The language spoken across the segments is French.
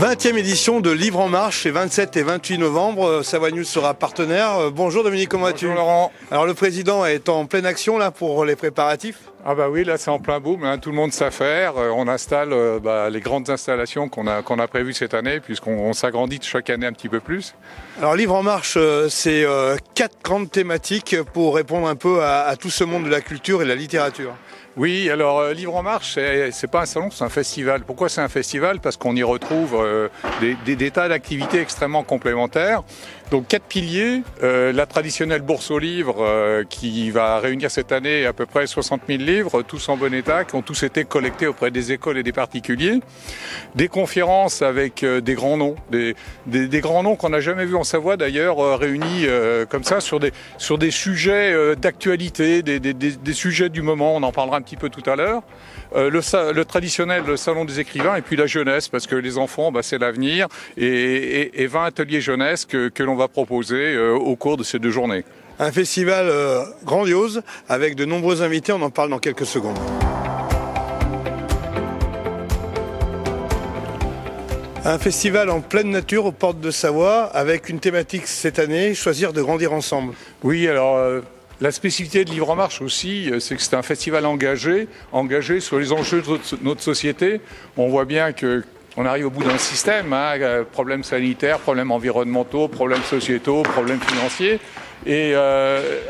20e édition de Livre en Marche, les 27 et 28 novembre. Savoie News sera partenaire. Bonjour Dominique, comment vas-tu? Bonjour Laurent. Alors le président est en pleine action là pour les préparatifs. Ah bah oui, là c'est en plein boom, hein, tout le monde sait faire. On installe les grandes installations qu'on a prévues cette année, puisqu'on s'agrandit chaque année un petit peu plus. Alors Livre en Marche, c'est 4 grandes thématiques pour répondre un peu à tout ce monde de la culture et de la littérature. Oui, alors Livre en Marche, c'est pas un salon, c'est un festival. Pourquoi c'est un festival? Parce qu'on y retrouve des tas d'activités extrêmement complémentaires. Donc 4 piliers, la traditionnelle bourse aux livres qui va réunir cette année à peu près 60 000 livres, tous en bon état, qui ont tous été collectés auprès des écoles et des particuliers. Des conférences avec des grands noms, des grands noms qu'on n'a jamais vus en Savoie d'ailleurs, réunis comme ça sur des sujets d'actualité, des sujets du moment, on en parlera un petit peu tout à l'heure. Le traditionnel le salon des écrivains et puis la jeunesse, parce que les enfants, c'est l'avenir, et 20 ateliers jeunesse que l'on va proposer au cours de ces 2 journées. Un festival grandiose avec de nombreux invités, on en parle dans quelques secondes. Un festival en pleine nature aux portes de Savoie avec une thématique cette année, choisir de grandir ensemble. Oui, alors la spécificité de Livre en Marche aussi, c'est que c'est un festival engagé sur les enjeux de notre société. On voit bien qu'on arrive au bout d'un système, problèmes sanitaires, problèmes environnementaux, problèmes sociétaux, problèmes financiers. Et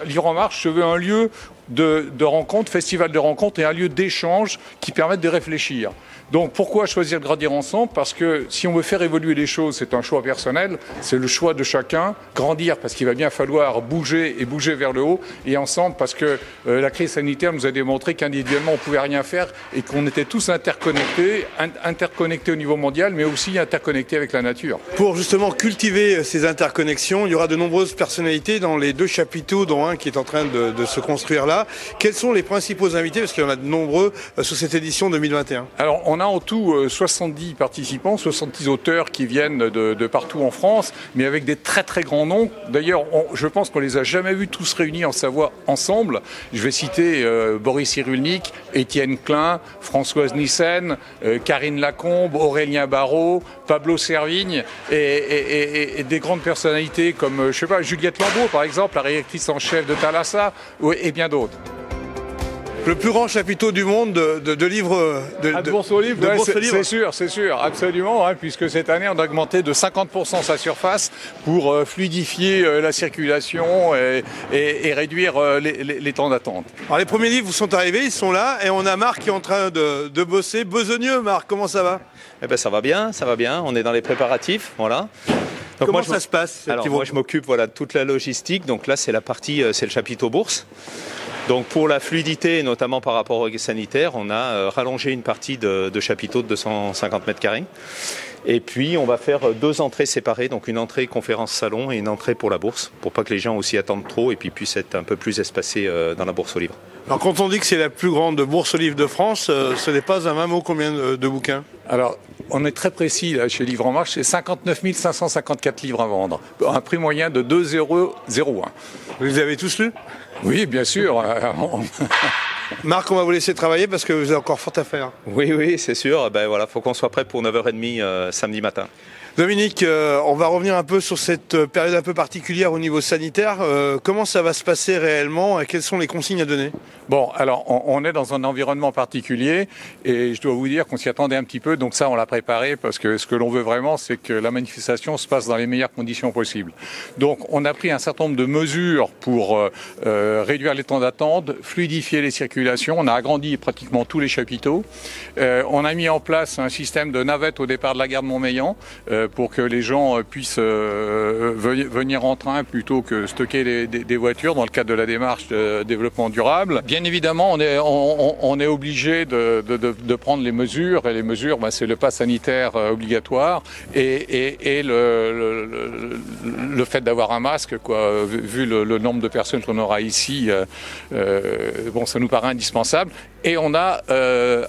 Livre en Marche se veut un lieu de rencontre, festival de rencontre et un lieu d'échange qui permettent de réfléchir. Donc pourquoi choisir de grandir ensemble? Parce que si on veut faire évoluer les choses, c'est un choix personnel, c'est le choix de chacun. Grandir parce qu'il va bien falloir bouger vers le haut, et ensemble parce que la crise sanitaire nous a démontré qu'individuellement on pouvait rien faire et qu'on était tous interconnectés au niveau mondial, mais aussi interconnectés avec la nature. Pour justement cultiver ces interconnexions, il y aura de nombreuses personnalités dans les 2 chapiteaux, dont un qui est en train de se construire là. Quels sont les principaux invités, parce qu'il y en a de nombreux sur cette édition 2021? Alors on a en tout 70 participants, 70 auteurs qui viennent de partout en France, mais avec des très très grands noms. D'ailleurs, je pense qu'on les a jamais vus tous réunis en Savoie ensemble. Je vais citer Boris Cyrulnik, Étienne Klein, Françoise Nyssen, Karine Lacombe, Aurélien Barraud, Pablo Servigne et des grandes personnalités comme, Juliette Lambeau par exemple, la rédactrice en chef de Thalassa, et bien d'autres. Le plus grand chapiteau du monde de livres de bourse aux livres, c'est sûr, absolument, puisque cette année on a augmenté de 50% sa surface pour fluidifier la circulation et réduire les temps d'attente. Alors les premiers livres sont arrivés, ils sont là, et on a Marc qui est en train de bosser. Besogneux, Marc, comment ça va? Ça va bien, on est dans les préparatifs, voilà. Donc comment ça se passe? Alors moi je m'occupe de toute la logistique, donc là c'est le chapiteau bourse. Donc pour la fluidité, et notamment par rapport aux sanitaires, on a rallongé une partie de chapiteau de 250 mètres carrés. Et puis on va faire 2 entrées séparées, donc une entrée conférence-salon et une entrée pour la bourse, pour pas que les gens aussi attendent trop et puis puissent être un peu plus espacés dans la bourse aux livres. Alors quand on dit que c'est la plus grande bourse aux livres de France, ce n'est pas un mot combien de bouquins? Alors, on est très précis là, chez Livre en Marche, c'est 59 554 livres à vendre, un prix moyen de 2,01 €. Vous les avez tous lus? Oui, bien sûr. Marc, on va vous laisser travailler parce que vous avez encore fort à faire. Oui, c'est sûr. Faut qu'on soit prêt pour 9h30 samedi matin. Dominique, on va revenir un peu sur cette période un peu particulière au niveau sanitaire. Comment ça va se passer réellement et quelles sont les consignes à donner? Bon, alors on est dans un environnement particulier et je dois vous dire qu'on s'y attendait un petit peu, donc ça on l'a préparé parce que ce que l'on veut vraiment c'est que la manifestation se passe dans les meilleures conditions possibles. Donc on a pris un certain nombre de mesures pour réduire les temps d'attente, fluidifier les circulations, on a agrandi pratiquement tous les chapiteaux, on a mis en place un système de navette au départ de la gare de Montmélian pour que les gens puissent venir en train plutôt que stocker des voitures dans le cadre de la démarche de développement durable. Bien évidemment, on est obligé de prendre les mesures, et les mesures, c'est le pass sanitaire obligatoire et le fait d'avoir un masque, vu le nombre de personnes qu'on aura ici, ça nous paraît indispensable. Et on a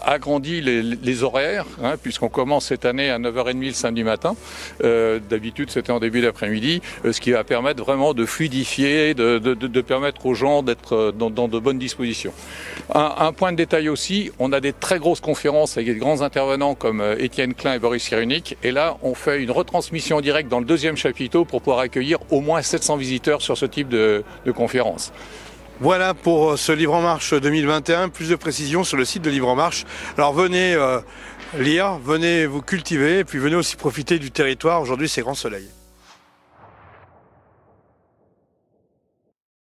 agrandi les horaires, hein, puisqu'on commence cette année à 9h30 le samedi matin. D'habitude, c'était en début d'après-midi, ce qui va permettre vraiment de fluidifier, de permettre aux gens d'être dans de bonnes dispositions. Un point de détail aussi, on a des très grosses conférences avec des grands intervenants comme Étienne Klein et Boris Cyrulnik. Et là, on fait une retransmission directe dans le deuxième chapiteau pour pouvoir accueillir au moins 700 visiteurs sur ce type de conférence. Voilà pour ce Livre en Marche 2021. Plus de précisions sur le site de Livre en Marche. Alors venez lire, venez vous cultiver et puis venez aussi profiter du territoire. Aujourd'hui, c'est grand soleil.